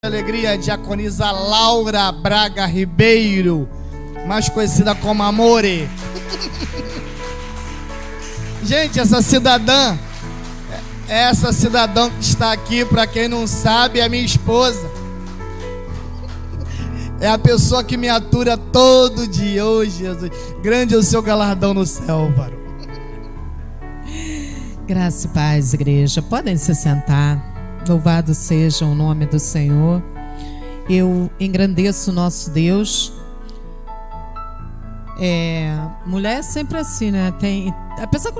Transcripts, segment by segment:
alegria, diaconisa Laura Braga Ribeiro, mais conhecida como Amore. Gente, essa cidadã que está aqui, para quem não sabe, é minha esposa. É a pessoa que me atura todo dia. Oh, Jesus, grande é o seu galardão no céu, varão. Graça e paz, igreja. Podem se sentar. Louvado seja o nome do Senhor. Eu engrandeço o nosso Deus. Mulher é sempre assim, né? Apesar que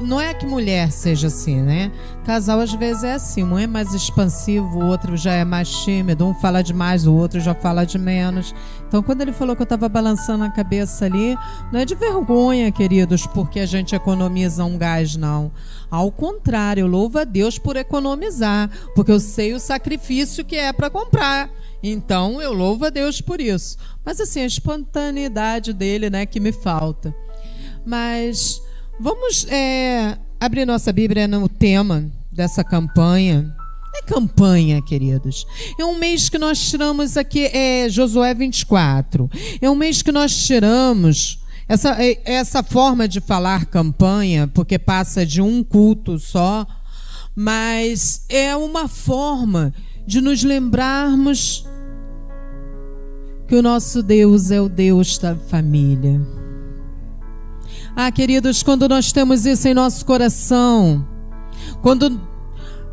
não é que mulher seja assim, né? Casal às vezes é assim, um é mais expansivo, o outro já é mais tímido, um fala demais, o outro já fala de menos. Então quando ele falou que eu estava balançando a cabeça ali, não é de vergonha, queridos, porque a gente economiza um gás, não. Ao contrário, eu louvo a Deus por economizar, porque eu sei o sacrifício que é para comprar. Então eu louvo a Deus por isso. Mas assim, a espontaneidade dele, né, que me falta. Mas vamos abrir nossa Bíblia no tema dessa campanha. É campanha, queridos. É um mês que nós tiramos aqui, Josué 24. É um mês que nós tiramos essa forma de falar campanha, porque passa de um culto só, mas é uma forma de nos lembrarmos que o nosso Deus é o Deus da família. Queridos, quando nós temos isso em nosso coração, quando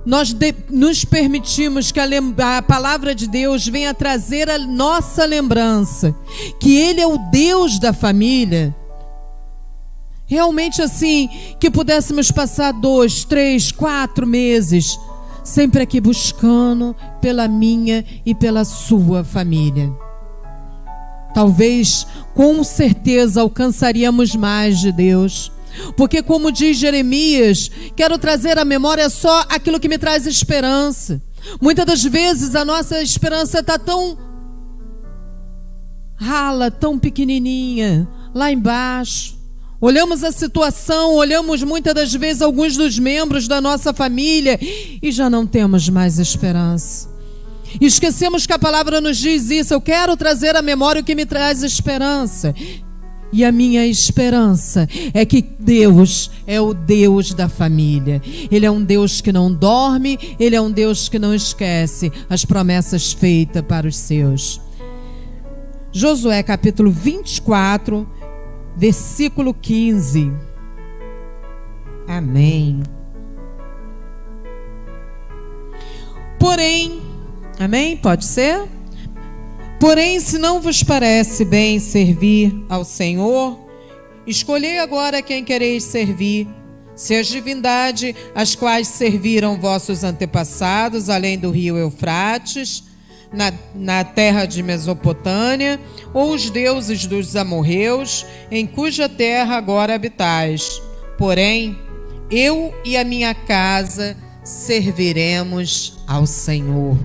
nós nos permitimos que a palavra de Deus venha trazer a nossa lembrança, que Ele é o Deus da família, realmente assim, que pudéssemos passar 2, 3, 4 meses, sempre aqui buscando pela minha e pela sua família. Talvez, com certeza, alcançaríamos mais de Deus. Porque, como diz Jeremias, quero trazer à memória só aquilo que me traz esperança. Muitas das vezes a nossa esperança está tão rala, tão pequenininha, lá embaixo. Olhamos a situação, olhamos muitas das vezes alguns dos membros da nossa família e já não temos mais esperança. Esquecemos que a palavra nos diz isso. Eu quero trazer à memória o que me traz esperança. E a minha esperança é que Deus é o Deus da família. Ele é um Deus que não dorme, Ele é um Deus que não esquece as promessas feitas para os seus. Josué capítulo 24, versículo 15. Amém. Porém, amém? Pode ser? Porém, se não vos parece bem servir ao Senhor, escolhei agora quem quereis servir, se as divindades as quais serviram vossos antepassados, além do rio Eufrates, na terra de Mesopotâmia, ou os deuses dos amorreus, em cuja terra agora habitais. Porém, eu e a minha casa serviremos ao Senhor.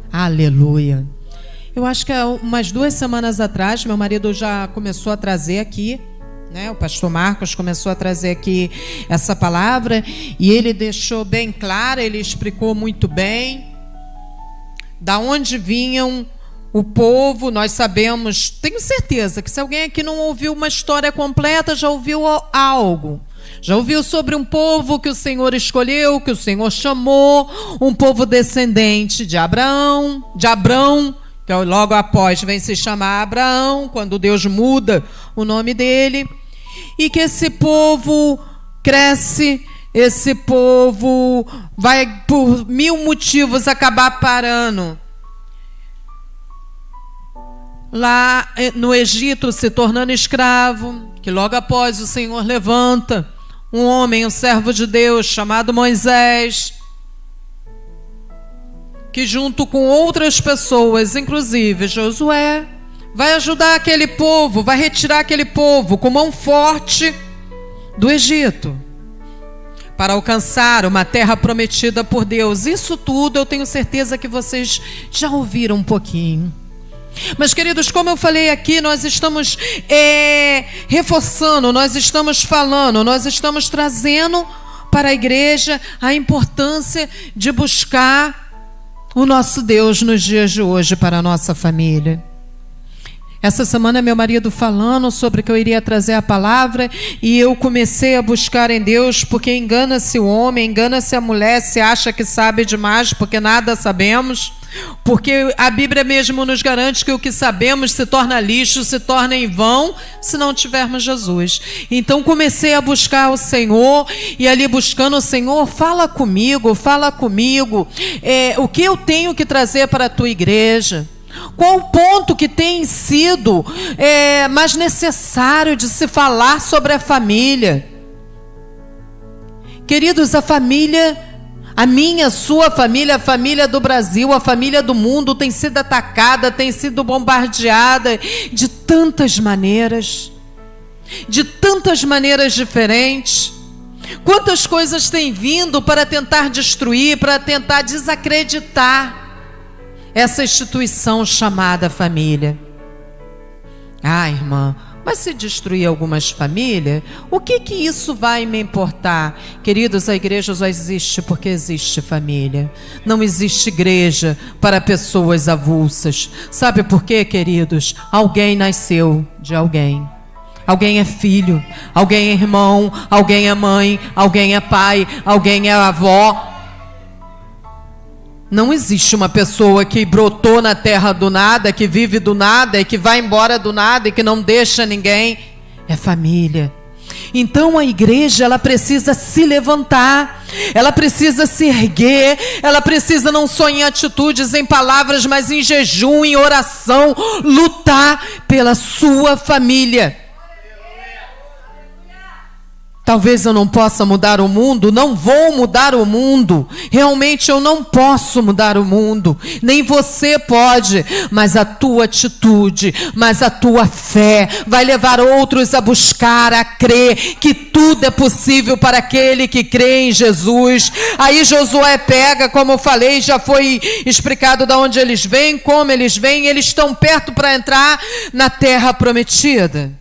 Aleluia. Eu acho que umas 2 semanas atrás, meu marido já começou a trazer aqui, né? O pastor Marcos começou a trazer aqui essa palavra e ele deixou bem clara, ele explicou muito bem da onde vinham o povo. Nós sabemos, tenho certeza que se alguém aqui não ouviu uma história completa, já ouviu algo. Já ouviu sobre um povo que o Senhor escolheu, que o Senhor chamou, um povo descendente de Abrão, que logo após vem se chamar Abraão, quando Deus muda o nome dele, e que esse povo cresce, esse povo vai por 1000 motivos acabar parando lá no Egito, se tornando escravo, que logo após o Senhor levanta um homem, um servo de Deus chamado Moisés, que junto com outras pessoas, inclusive Josué, vai ajudar aquele povo, vai retirar aquele povo com mão forte do Egito, para alcançar uma terra prometida por Deus. Isso tudo eu tenho certeza que vocês já ouviram um pouquinho. Mas, queridos, como eu falei aqui, nós estamos reforçando, nós estamos falando, nós estamos trazendo para a igreja a importância de buscar o nosso Deus nos dias de hoje para a nossa família. Essa semana meu marido falando sobre que eu iria trazer a palavra, e eu comecei a buscar em Deus, porque engana-se o homem, engana-se a mulher, se acha que sabe demais, porque nada sabemos, porque a Bíblia mesmo nos garante que o que sabemos se torna lixo, se torna em vão, se não tivermos Jesus. Então comecei a buscar o Senhor, e ali buscando o Senhor, fala comigo, o que eu tenho que trazer para a tua igreja? Qual o ponto que tem sido mais necessário de se falar sobre a família? Queridos, a família, a minha, a sua família, a família do Brasil, a família do mundo tem sido atacada, tem sido bombardeada de tantas maneiras diferentes. Quantas coisas têm vindo para tentar destruir, para tentar desacreditar essa instituição chamada família. Ah, irmã, mas se destruir algumas famílias, o que isso vai me importar? Queridos, a igreja só existe porque existe família. Não existe igreja para pessoas avulsas. Sabe por quê, queridos? Alguém nasceu de alguém. Alguém é filho, alguém é irmão, alguém é mãe, alguém é pai, alguém é avó. Não existe uma pessoa que brotou na terra do nada, que vive do nada e que vai embora do nada e que não deixa ninguém. É família. Então a igreja, ela precisa se levantar, ela precisa se erguer, ela precisa não só em atitudes, em palavras, mas em jejum, em oração, lutar pela sua família. Talvez eu não possa mudar o mundo, não vou mudar o mundo, realmente eu não posso mudar o mundo, nem você pode, mas a tua atitude, mas a tua fé vai levar outros a buscar, a crer que tudo é possível para aquele que crê em Jesus. Aí Josué pega, como eu falei, já foi explicado de onde eles vêm, como eles vêm, eles estão perto para entrar na terra prometida.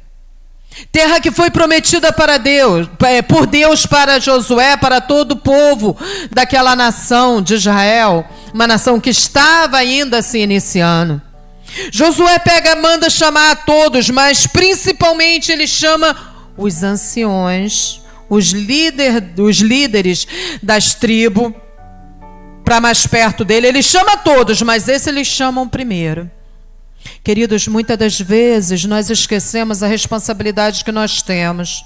Terra que foi prometida para Deus, por Deus para Josué, para todo o povo daquela nação de Israel, uma nação que estava ainda se iniciando. Josué manda chamar a todos, mas principalmente ele chama os anciões, os líderes das tribos, para mais perto dele. Ele chama todos, mas esse eles chamam primeiro. Queridos, muitas das vezes nós esquecemos a responsabilidade que nós temos.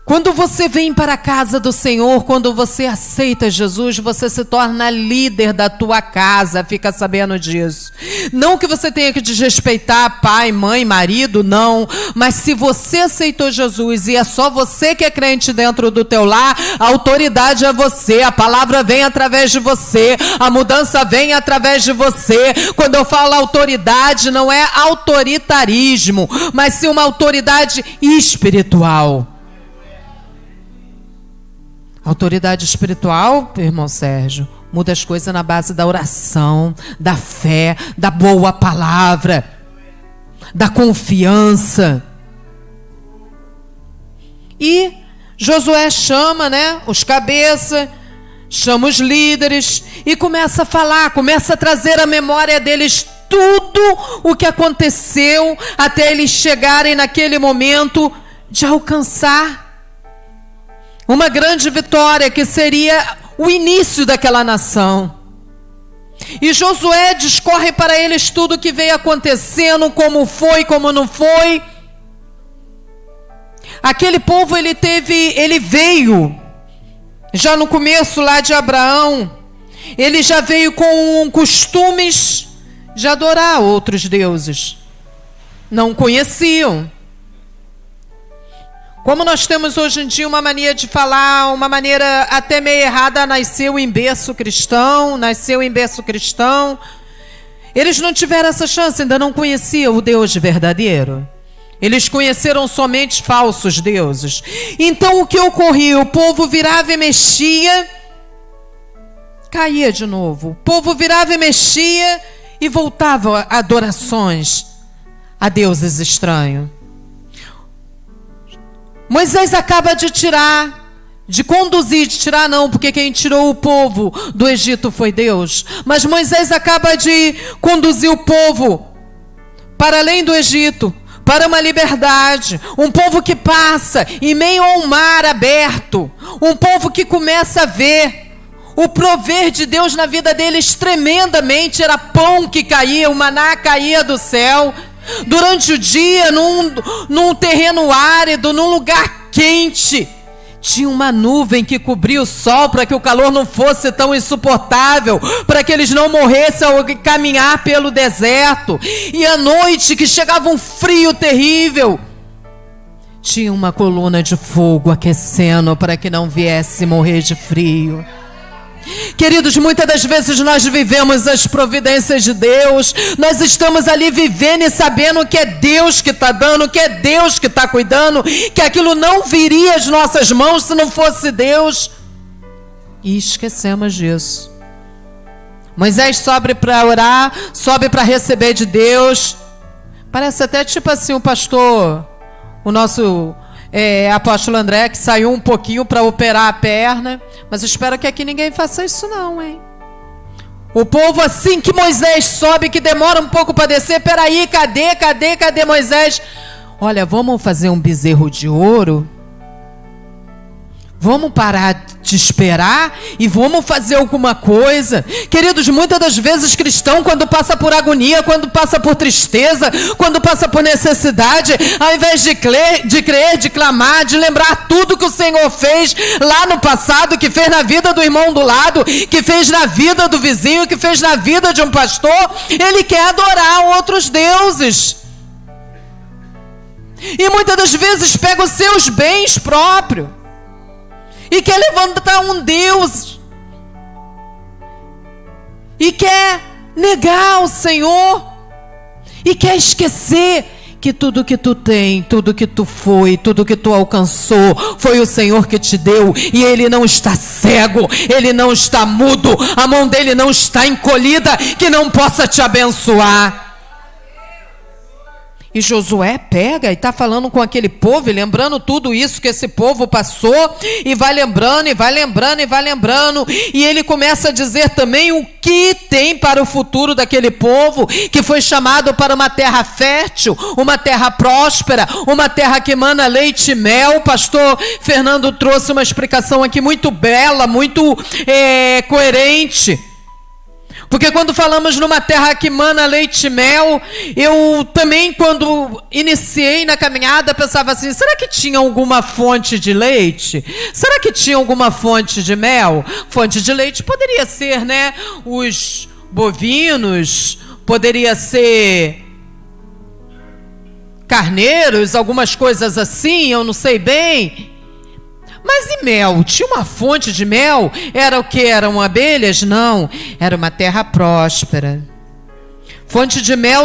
Quando você vem para a casa do Senhor, quando você aceita Jesus, você se torna líder da tua casa, fica sabendo disso. Não que você tenha que desrespeitar pai, mãe, marido, não. Mas se você aceitou Jesus e é só você que é crente dentro do teu lar, a autoridade é você, a palavra vem através de você, a mudança vem através de você. Quando eu falo autoridade, não é autoritarismo, mas sim uma autoridade espiritual. Autoridade espiritual, irmão Sérgio, muda as coisas na base da oração, da fé, da boa palavra, da confiança. E Josué chama, os cabeças, chama os líderes e começa a falar, começa a trazer à memória deles tudo o que aconteceu até eles chegarem naquele momento de alcançar uma grande vitória que seria o início daquela nação. E Josué discorre para eles tudo o que veio acontecendo, como foi, como não foi. Aquele povo, ele veio, já no começo lá de Abraão, ele já veio com costumes de adorar outros deuses. Não conheciam. Como nós temos hoje em dia uma mania de falar, uma maneira até meio errada, nasceu em berço cristão. Eles não tiveram essa chance, ainda não conheciam o Deus verdadeiro. Eles conheceram somente falsos deuses. Então o que ocorria? O povo virava e mexia, caía de novo. O povo virava e mexia e voltava a adorações a deuses estranhos. Moisés acaba de tirar de conduzir, de tirar não, porque quem tirou o povo do Egito foi Deus. Mas Moisés acaba de conduzir o povo para além do Egito, para uma liberdade, um povo que passa em meio a um mar aberto, um povo que começa a ver o prover de Deus na vida deles tremendamente. Era pão que caía, o maná caía do céu, durante o dia, num terreno árido, num lugar quente. Tinha uma nuvem que cobria o sol para que o calor não fosse tão insuportável, para que eles não morressem ao caminhar pelo deserto. E à noite, que chegava um frio terrível, tinha uma coluna de fogo aquecendo para que não viesse morrer de frio. Queridos, muitas das vezes nós vivemos as providências de Deus, nós estamos ali vivendo e sabendo que é Deus que está dando, que é Deus que está cuidando, que aquilo não viria às nossas mãos se não fosse Deus, e esquecemos disso. Moisés sobe para orar, sobe para receber de Deus. Parece até tipo assim o pastor, o nosso apóstolo André, que saiu um pouquinho para operar a perna. Mas eu espero que aqui ninguém faça isso não, hein? O povo, assim que Moisés sobe, que demora um pouco para descer, peraí, cadê Moisés? Olha, vamos fazer um bezerro de ouro? Vamos parar de esperar e vamos fazer alguma coisa? Queridos, muitas das vezes cristão, quando passa por agonia, quando passa por tristeza, quando passa por necessidade, ao invés de crer, de clamar, de lembrar tudo que o Senhor fez lá no passado, que fez na vida do irmão do lado, que fez na vida do vizinho, que fez na vida de um pastor, ele quer adorar outros deuses. E muitas das vezes pega os seus bens próprios e quer levantar um Deus, e quer negar o Senhor, e quer esquecer que tudo que tu tem, tudo que tu foi, tudo que tu alcançou, foi o Senhor que te deu, e Ele não está cego, Ele não está mudo, a mão dele não está encolhida, que não possa te abençoar. E Josué pega e está falando com aquele povo, e lembrando tudo isso que esse povo passou, e vai lembrando, e ele começa a dizer também o que tem para o futuro daquele povo, que foi chamado para uma terra fértil, uma terra próspera, uma terra que emana leite e mel. O pastor Fernando trouxe uma explicação aqui muito bela, muito coerente. Porque quando falamos numa terra que emana leite e mel, eu também, quando iniciei na caminhada, pensava assim, será que tinha alguma fonte de leite? Será que tinha alguma fonte de mel? Fonte de leite poderia ser, né, os bovinos, poderia ser carneiros, algumas coisas assim, eu não sei bem. Mas e mel? Tinha uma fonte de mel? Era o que? Eram abelhas? Não, era uma terra próspera. Fonte de mel,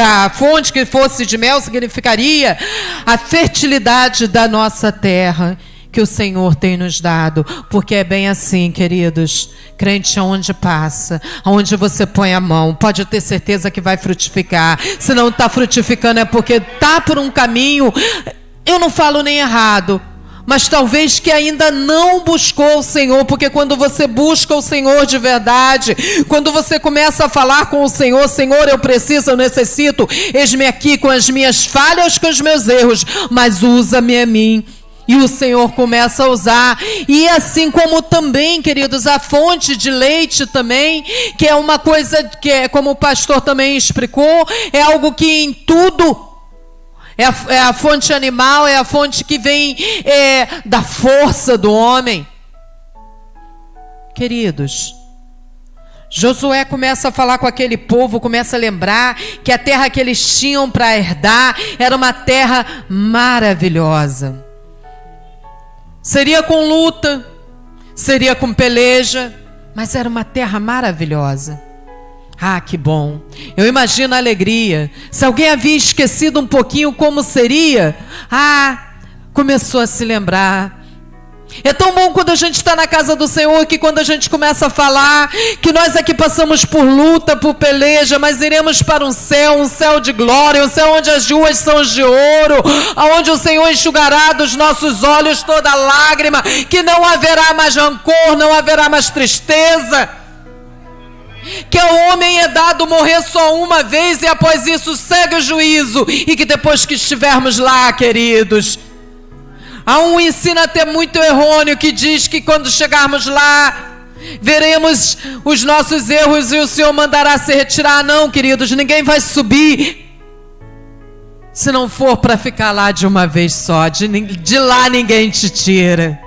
a fonte que fosse de mel significaria a fertilidade da nossa terra, que o Senhor tem nos dado, porque é bem assim, queridos, crente aonde passa, aonde você põe a mão, pode ter certeza que vai frutificar. Se não está frutificando é porque está por um caminho, eu não falo nem errado, mas talvez que ainda não buscou o Senhor, porque quando você busca o Senhor de verdade, quando você começa a falar com o Senhor, Senhor, eu preciso, eu necessito, eis-me aqui com as minhas falhas, com os meus erros, mas usa-me a mim. E o Senhor começa a usar. E assim como também, queridos, a fonte de leite também, que é uma coisa que é, como o pastor também explicou, é algo que em tudo é a fonte animal, é a fonte que vem da força do homem. Queridos, Josué começa a falar com aquele povo, começa a lembrar que a terra que eles tinham para herdar era uma terra maravilhosa. Seria com luta, seria com peleja, mas era uma terra maravilhosa. Ah, que bom. Eu imagino a alegria. Se alguém havia esquecido um pouquinho como seria, começou a se lembrar. É tão bom quando a gente está na casa do Senhor, que quando a gente começa a falar que nós aqui passamos por luta, por peleja, mas iremos para um céu de glória, um céu onde as ruas são de ouro, onde o Senhor enxugará dos nossos olhos toda lágrima, que não haverá mais rancor, não haverá mais tristeza, que ao homem é dado morrer só uma vez e após isso segue o juízo, e que depois que estivermos lá, queridos, há um ensino até muito errôneo que diz que quando chegarmos lá, veremos os nossos erros e o Senhor mandará se retirar. Não, queridos, ninguém vai subir se não for para ficar lá de uma vez só. De lá ninguém te tira.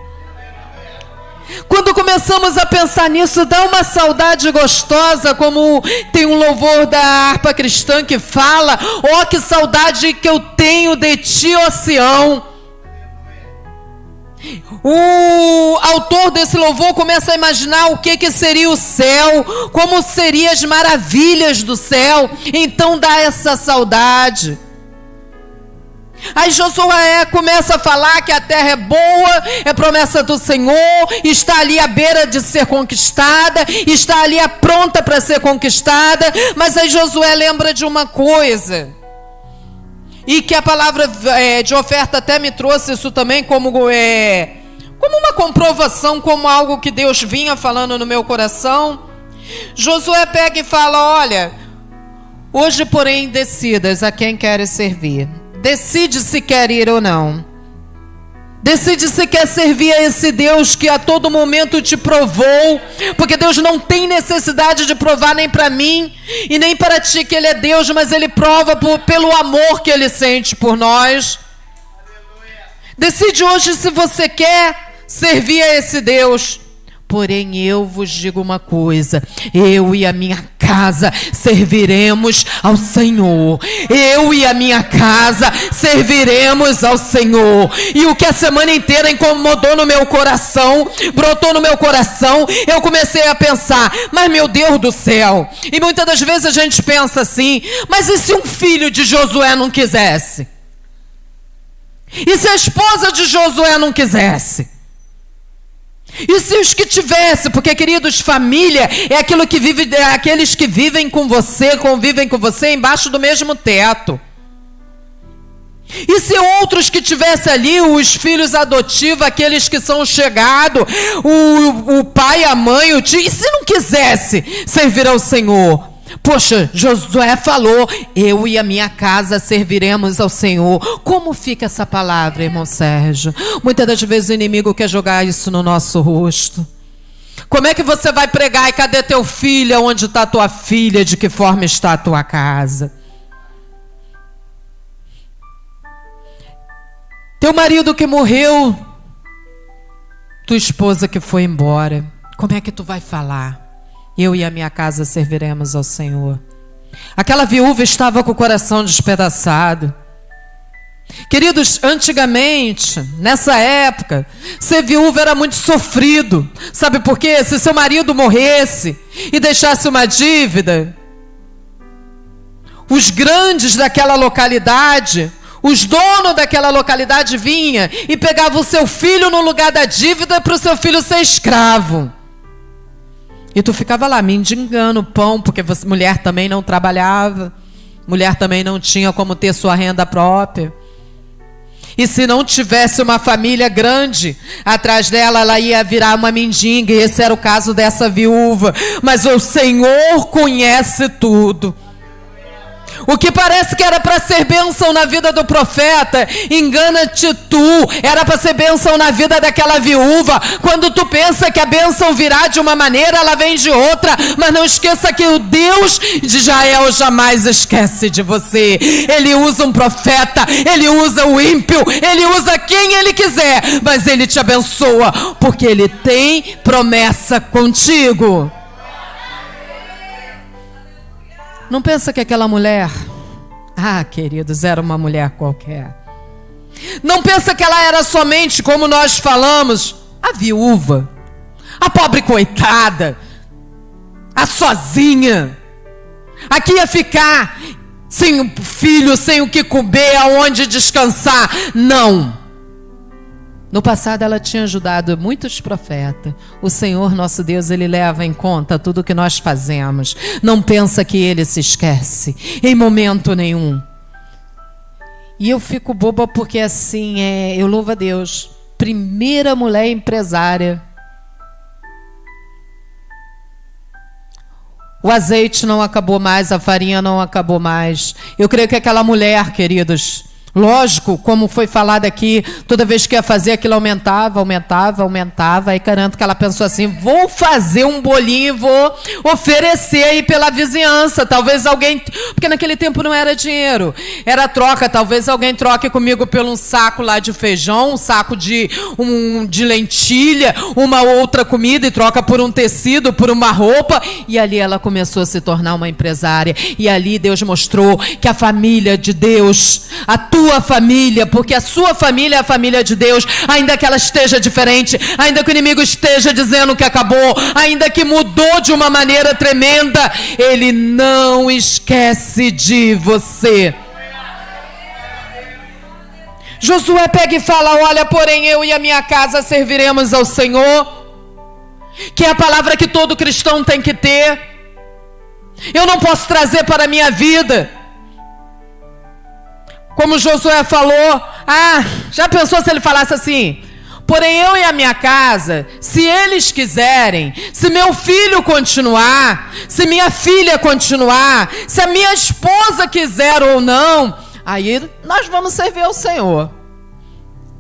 Quando começamos a pensar nisso, dá uma saudade gostosa, como tem um louvor da harpa cristã que fala: ó, que saudade que eu tenho de ti, ó Sião. O autor desse louvor começa a imaginar o que seria o céu, como seriam as maravilhas do céu. Então dá essa saudade. Aí Josué começa a falar que a terra é boa, é promessa do Senhor, está ali à beira de ser conquistada, está ali pronta para ser conquistada. Mas aí Josué lembra de uma coisa, e que a palavra de oferta até me trouxe isso também como uma comprovação, como algo que Deus vinha falando no meu coração. Josué pega e fala: olha, hoje porém decidas a quem queres servir. Decide se quer ir ou não. Decide se quer servir a esse Deus que a todo momento te provou, porque Deus não tem necessidade de provar nem para mim e nem para ti que Ele é Deus, mas Ele prova pelo amor que Ele sente por nós. Decide hoje se você quer servir a esse Deus. Porém eu vos digo uma coisa: eu e a minha casa serviremos ao Senhor. Eu e a minha casa serviremos ao Senhor. E o que a semana inteira incomodou no meu coração, brotou no meu coração, eu comecei a pensar: mas meu Deus do céu. E muitas das vezes a gente pensa assim: mas e se um filho de Josué não quisesse? E se a esposa de Josué não quisesse? E se os que tivesse? Porque, queridos, família é aquilo que vive, é aqueles que vivem com você, convivem com você embaixo do mesmo teto. E se outros que tivesse ali, os filhos adotivos, aqueles que são chegados, o pai, a mãe, o tio, e se não quisesse servir ao Senhor? Poxa, Josué falou: eu e a minha casa serviremos ao Senhor. Como fica essa palavra, irmão Sérgio? Muitas das vezes o inimigo quer jogar isso no nosso rosto. Como é que você vai pregar? E cadê teu filho? Onde está tua filha? De que forma está a tua casa? Teu marido que morreu, tua esposa que foi embora, como é que tu vai falar? Eu e a minha casa serviremos ao Senhor. Aquela viúva estava com o coração despedaçado. Queridos, antigamente, nessa época, ser viúva era muito sofrido. Sabe por quê? Se seu marido morresse e deixasse uma dívida, os grandes daquela localidade, os donos daquela localidade vinham e pegavam o seu filho no lugar da dívida para o seu filho ser escravo. E tu ficava lá mendigando pão, porque mulher também não trabalhava, mulher também não tinha como ter sua renda própria. E se não tivesse uma família grande atrás dela, ela ia virar uma mendiga, e esse era o caso dessa viúva. Mas o Senhor conhece tudo. O que parece que era para ser bênção na vida do profeta, engana-te tu, era para ser bênção na vida daquela viúva. Quando tu pensa que a bênção virá de uma maneira, ela vem de outra. Mas não esqueça que o Deus de Israel jamais esquece de você. Ele usa um profeta, ele usa o ímpio, ele usa quem ele quiser, mas ele te abençoa, porque ele tem promessa contigo. Não pensa que aquela mulher, queridos, era uma mulher qualquer. Não pensa que ela era somente, como nós falamos, a viúva, a pobre coitada, a sozinha, a que ia ficar sem o filho, sem o que comer, aonde descansar. Não. No passado ela tinha ajudado muitos profetas. O Senhor nosso Deus, Ele leva em conta tudo o que nós fazemos. Não pensa que Ele se esquece, em momento nenhum. E eu fico boba porque assim, eu louvo a Deus. Primeira mulher empresária. O azeite não acabou mais, a farinha não acabou mais. Eu creio que aquela mulher, queridos, lógico, como foi falado aqui, toda vez que ia fazer aquilo aumentava. Aí garanto que ela pensou assim, vou fazer um bolinho e vou oferecer aí pela vizinhança. Talvez alguém, porque naquele tempo não era dinheiro, era troca. Talvez alguém troque comigo por um saco lá de feijão, um saco de lentilha, uma outra comida, e troca por um tecido, por uma roupa. E ali ela começou a se tornar uma empresária. E ali Deus mostrou que a família de Deus, a tua família, porque a sua família é a família de Deus, ainda que ela esteja diferente, ainda que o inimigo esteja dizendo que acabou, ainda que mudou de uma maneira tremenda, ele não esquece de você. Josué pega e fala, olha, porém eu e a minha casa serviremos ao Senhor, que é a palavra que todo cristão tem que ter. Eu não posso trazer para a minha vida como Josué falou, já pensou se ele falasse assim, porém eu e a minha casa, se eles quiserem, se meu filho continuar, se minha filha continuar, se a minha esposa quiser ou não, aí nós vamos servir ao Senhor.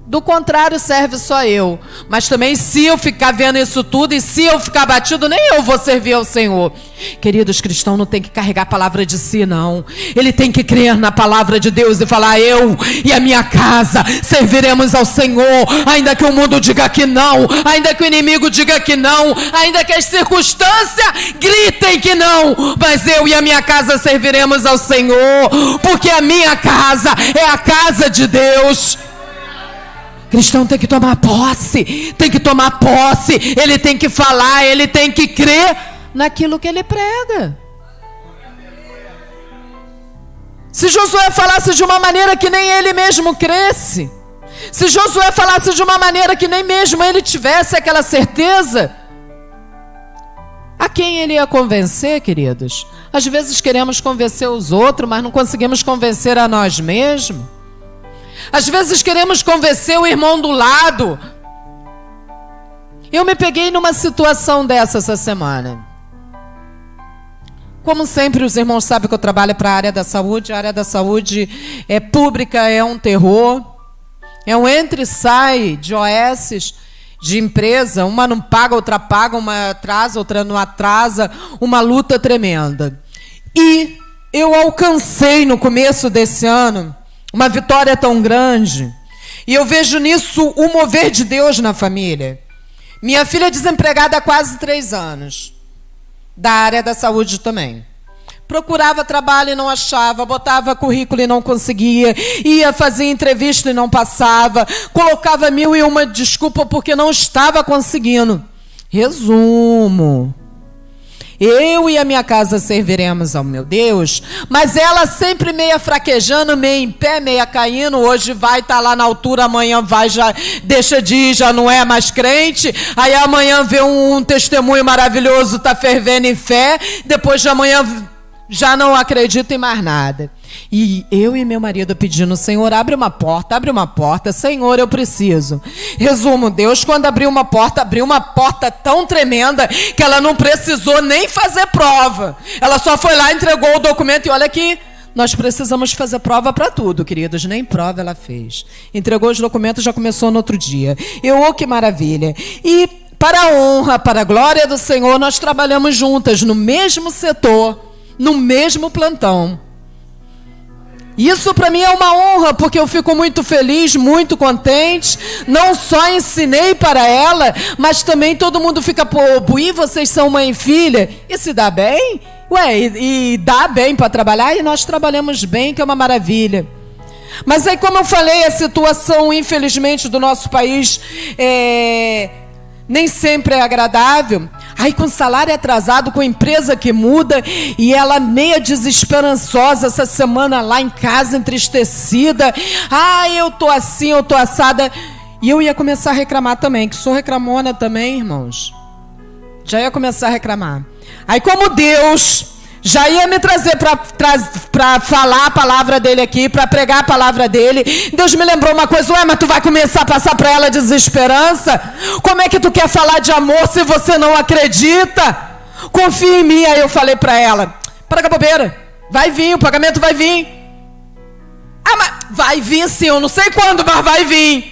Do contrário, serve só eu. Mas também, se eu ficar vendo isso tudo e se eu ficar batido, nem eu vou servir ao Senhor. Queridos, cristãos não tem que carregar a palavra de si, não. Ele tem que crer na palavra de Deus e falar, eu e a minha casa serviremos ao Senhor. Ainda que o mundo diga que não, ainda que o inimigo diga que não, ainda que as circunstâncias gritem que não, mas eu e a minha casa serviremos ao Senhor, porque a minha casa é a casa de Deus. Cristão tem que tomar posse, ele tem que falar, ele tem que crer naquilo que ele prega. Se Josué falasse de uma maneira que nem ele mesmo cresce, se Josué falasse de uma maneira que nem mesmo ele tivesse aquela certeza, a quem ele ia convencer, queridos? Às vezes queremos convencer os outros, mas não conseguimos convencer a nós mesmos. Às vezes queremos convencer o irmão do lado. Eu me peguei numa situação dessa essa semana. Como sempre, os irmãos sabem que eu trabalho para a área da saúde. A área da saúde é pública, é um terror. É um entra e sai de OS, de empresa. Uma não paga, outra paga, uma atrasa, outra não atrasa. Uma luta tremenda. E eu alcancei no começo desse ano uma vitória tão grande, e eu vejo nisso o mover de Deus na família. Minha filha é desempregada há quase 3 anos, da área da saúde também. Procurava trabalho e não achava, botava currículo e não conseguia, ia fazer entrevista e não passava, colocava 1001 desculpa porque não estava conseguindo. Resumo: eu e a minha casa serviremos ao meu Deus, mas ela sempre meia fraquejando, meia em pé, meia caindo. Hoje vai estar lá na altura, amanhã vai, já deixa de ir, já não é mais crente. Aí amanhã vê um testemunho maravilhoso, está fervendo em fé. Depois de amanhã já não acredita em mais nada. E eu e meu marido pedindo, Senhor, abre uma porta, Senhor, eu preciso. Resumo, Deus, quando abriu uma porta tão tremenda que ela não precisou nem fazer prova. Ela só foi lá, entregou o documento e olha aqui, nós precisamos fazer prova para tudo, queridos, nem prova ela fez. Entregou os documentos, já começou no outro dia. Que maravilha. E para a honra, para a glória do Senhor, nós trabalhamos juntas no mesmo setor, no mesmo plantão. Isso para mim é uma honra, porque eu fico muito feliz, muito contente. Não só ensinei para ela, mas também todo mundo fica, e vocês são mãe e filha? E se dá bem? E dá bem para trabalhar? E nós trabalhamos bem, que é uma maravilha. Mas aí, como eu falei, a situação, infelizmente, do nosso país nem sempre é agradável. Aí com salário atrasado, com empresa que muda, e ela meia desesperançosa essa semana lá em casa, entristecida. Eu tô assim, eu tô assada. E eu ia começar a reclamar também, que sou reclamona também, irmãos. Já ia começar a reclamar. Aí como Deus já ia me trazer para falar a palavra dele aqui, para pregar a palavra dele, Deus me lembrou uma coisa: ué, mas tu vai começar a passar para ela desesperança? Como é que tu quer falar de amor se você não acredita? Confia em mim. Aí eu falei para ela: para com a bobeira, vai vir, o pagamento vai vir. Ah, mas vai vir sim, eu não sei quando, mas vai vir.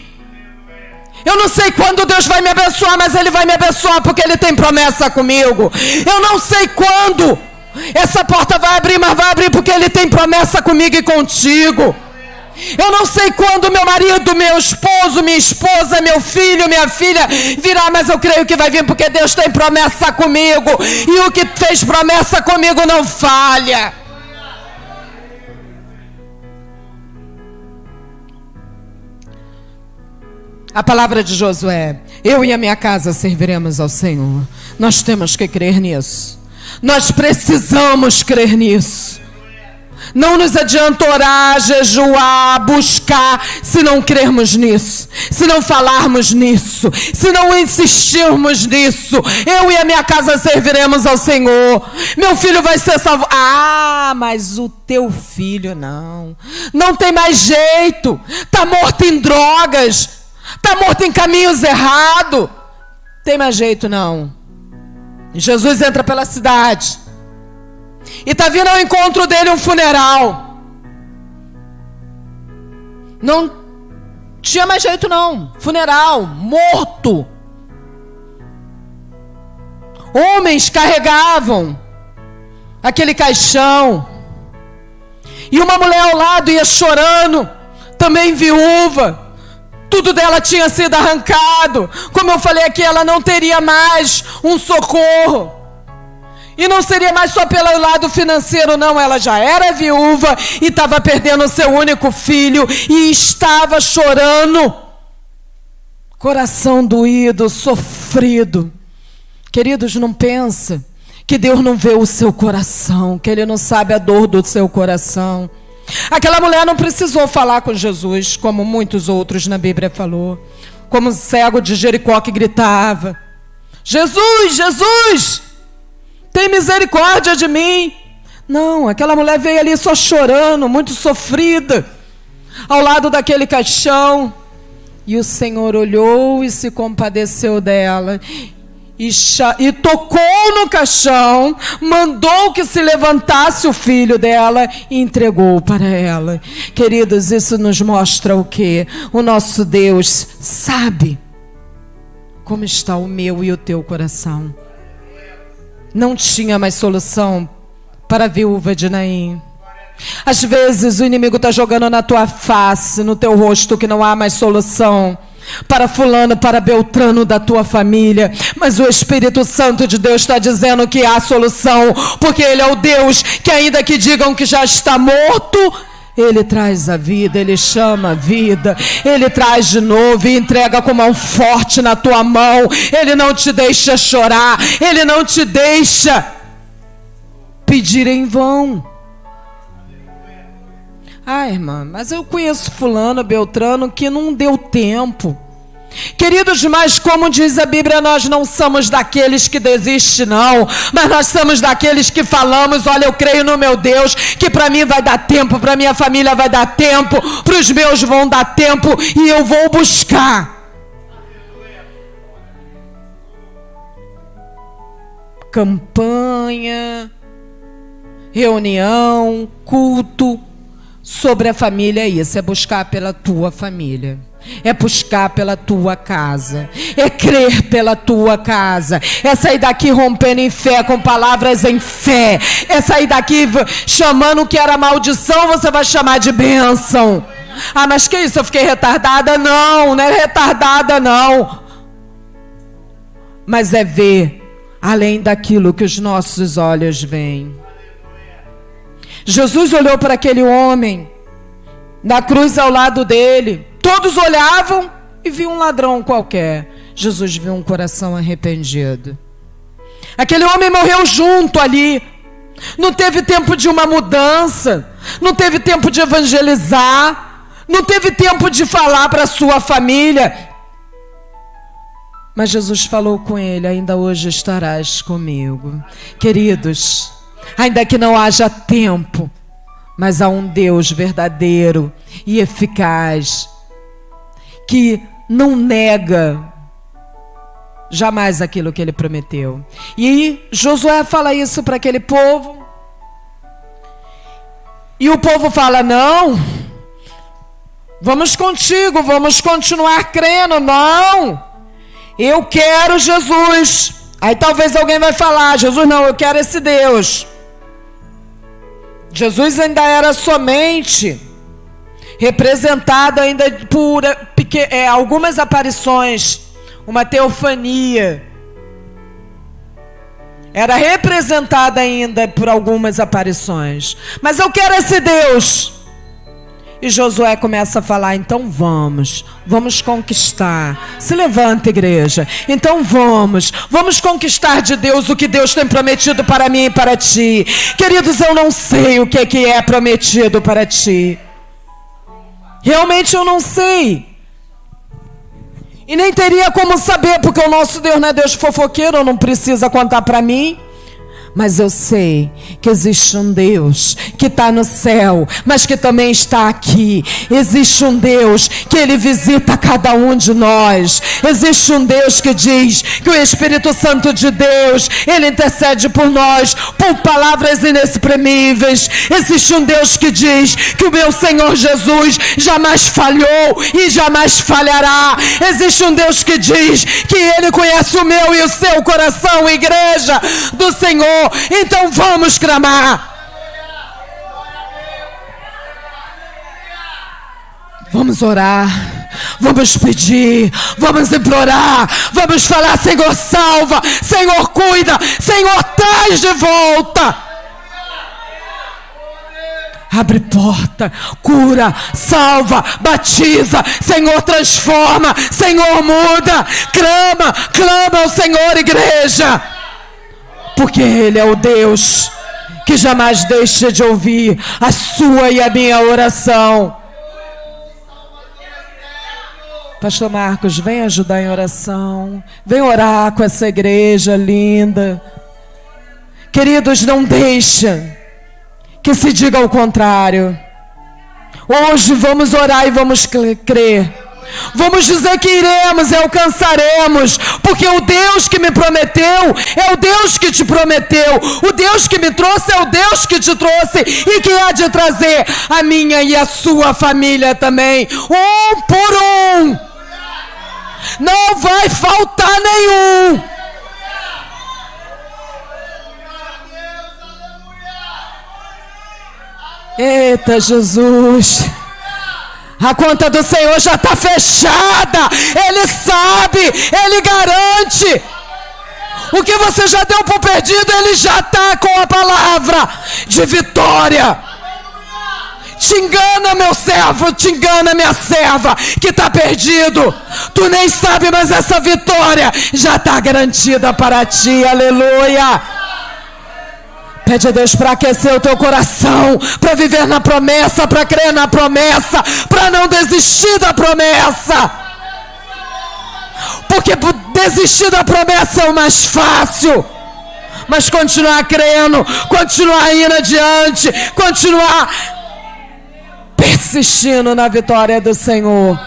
Eu não sei quando Deus vai me abençoar, mas Ele vai me abençoar porque Ele tem promessa comigo. Eu não sei quando essa porta vai abrir, mas vai abrir porque Ele tem promessa comigo e contigo. Eu não sei quando meu marido, meu esposo, minha esposa, meu filho, minha filha virá, mas eu creio que vai vir porque Deus tem promessa comigo. E o que fez promessa comigo não falha. A palavra de Josué: eu e a minha casa serviremos ao Senhor. Nós temos que crer nisso. Nós precisamos crer nisso. Não nos adianta orar, jejuar, buscar, se não crermos nisso, se não falarmos nisso, se não insistirmos nisso. Eu e a minha casa serviremos ao Senhor. Meu filho vai ser salvo. Ah, mas o teu filho não tem mais jeito. Está morto em drogas. Está morto em caminhos errados. Tem mais jeito não. Jesus entra pela cidade e está vindo ao encontro dele um funeral. Não tinha mais jeito não. Funeral, morto. Homens carregavam aquele caixão. E uma mulher ao lado ia chorando, também viúva. Tudo dela tinha sido arrancado. Como eu falei aqui, ela não teria mais um socorro. E não seria mais só pelo lado financeiro, não. Ela já era viúva e estava perdendo o seu único filho e estava chorando. Coração doído, sofrido. Queridos, não pensa que Deus não vê o seu coração, que Ele não sabe a dor do seu coração. Aquela mulher não precisou falar com Jesus, como muitos outros na Bíblia falou. Como o cego de Jericó que gritava: Jesus, Jesus, tem misericórdia de mim. Não, aquela mulher veio ali só chorando, muito sofrida, ao lado daquele caixão. E o Senhor olhou e se compadeceu dela. E tocou no caixão, mandou que se levantasse o filho dela e entregou para ela. Queridos, isso nos mostra o quê? O nosso Deus sabe como está o meu e o teu coração. Não tinha mais solução para a viúva de Naim. Às vezes o inimigo está jogando na tua face, no teu rosto, que não há mais solução para fulano, para Beltrano da tua família, mas o Espírito Santo de Deus está dizendo que há solução, porque Ele é o Deus que, ainda que digam que já está morto, Ele traz a vida, Ele chama a vida, Ele traz de novo e entrega com mão forte na tua mão. Ele não te deixa chorar, Ele não te deixa pedir em vão. Ah, irmã, mas eu conheço fulano, Beltrano, que não deu tempo. Queridos, mas como diz a Bíblia, nós não somos daqueles que desistem, não. Mas nós somos daqueles que falamos: olha, eu creio no meu Deus, que para mim vai dar tempo, para minha família vai dar tempo, para os meus vão dar tempo, e eu vou buscar. Campanha, reunião, culto sobre a família é isso, é buscar pela tua família, é buscar pela tua casa, é crer pela tua casa, é sair daqui rompendo em fé, com palavras em fé, é sair daqui chamando o que era maldição, você vai chamar de bênção. Ah, mas que isso, eu fiquei retardada? Não, não é retardada não, mas é ver além daquilo que os nossos olhos veem. Jesus olhou para aquele homem na cruz ao lado dele. Todos olhavam e viam um ladrão qualquer. Jesus viu um coração arrependido. Aquele homem morreu junto ali. Não teve tempo de uma mudança, não teve tempo de evangelizar, não teve tempo de falar para a sua família: Mas Jesus falou com ele: ainda hoje estarás comigo. Queridos, ainda que não haja tempo, mas há um Deus verdadeiro e eficaz, que não nega jamais aquilo que ele prometeu. E Josué fala isso para aquele povo. E o povo fala: não, vamos contigo, vamos continuar crendo. Não, eu quero Jesus. Aí talvez alguém vai falar: Jesus, não, eu quero esse Deus. Jesus ainda era somente representado ainda por algumas aparições, uma teofania. Era representada ainda por algumas aparições. Mas eu quero esse Deus. E Josué começa a falar: então vamos conquistar. Se levanta, igreja. Então vamos conquistar de Deus o que Deus tem prometido para mim e para ti. Queridos, eu não sei o que é prometido para ti. Realmente eu não sei. E nem teria como saber, porque o nosso Deus não é Deus fofoqueiro, não precisa contar para mim. Mas eu sei que existe um Deus que está no céu, mas que também está aqui. Existe um Deus que Ele visita cada um de nós. Existe um Deus que diz que o Espírito Santo de Deus, Ele intercede por nós, por palavras inexprimíveis. Existe um Deus que diz que o meu Senhor Jesus jamais falhou e jamais falhará. Existe um Deus que diz que Ele conhece o meu e o seu coração, igreja do Senhor. Então vamos clamar. Vamos orar. Vamos pedir. Vamos implorar. Vamos falar: Senhor, salva. Senhor, cuida. Senhor, traz de volta. Abre porta, cura, salva, batiza. Senhor, transforma. Senhor, muda. Clama ao Senhor, igreja. Porque Ele é o Deus que jamais deixa de ouvir a sua e a minha oração. Pastor Marcos, vem ajudar em oração. Vem orar com essa igreja linda. Queridos, não deixa que se diga o contrário. Hoje vamos orar e vamos crer. Vamos dizer que iremos e alcançaremos, porque o Deus que me prometeu é o Deus que te prometeu. O Deus que me trouxe é o Deus que te trouxe e que há de trazer a minha e a sua família também, um por um. Não vai faltar nenhum. Eita, Jesus. A conta do Senhor já está fechada. Ele sabe, Ele garante. O que você já deu por perdido, Ele já está com a palavra de vitória. Te engana, meu servo, te engana, minha serva, que está perdido. Tu nem sabe, mas essa vitória já está garantida para ti. Aleluia. Pede a Deus para aquecer o teu coração, para viver na promessa, para crer na promessa, para não desistir da promessa. Porque desistir da promessa é o mais fácil. Mas continuar crendo, continuar indo adiante, continuar persistindo na vitória do Senhor,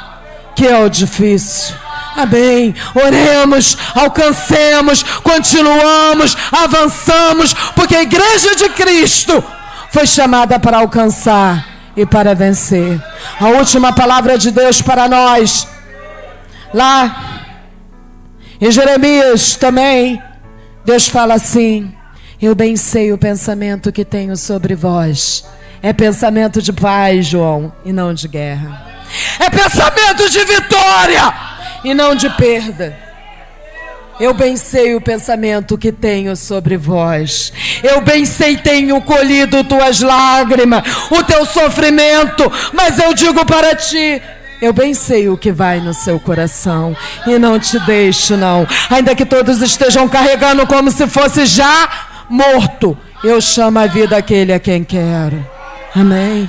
que é o difícil. Amém. Oremos, alcancemos, continuamos, avançamos, porque a igreja de Cristo foi chamada para alcançar e para vencer. A última palavra de Deus para nós, lá em Jeremias também, Deus fala assim: eu bem sei o pensamento que tenho sobre vós. É pensamento de paz, João, e não de guerra. É pensamento de vitória e não de perda. Eu bem sei o pensamento que tenho sobre vós. Eu bem sei, tenho colhido tuas lágrimas, o teu sofrimento, mas eu digo para ti: eu bem sei o que vai no seu coração e não te deixo, não. Ainda que todos estejam carregando como se fosse já morto, eu chamo a vida aquele a quem quero. Amém.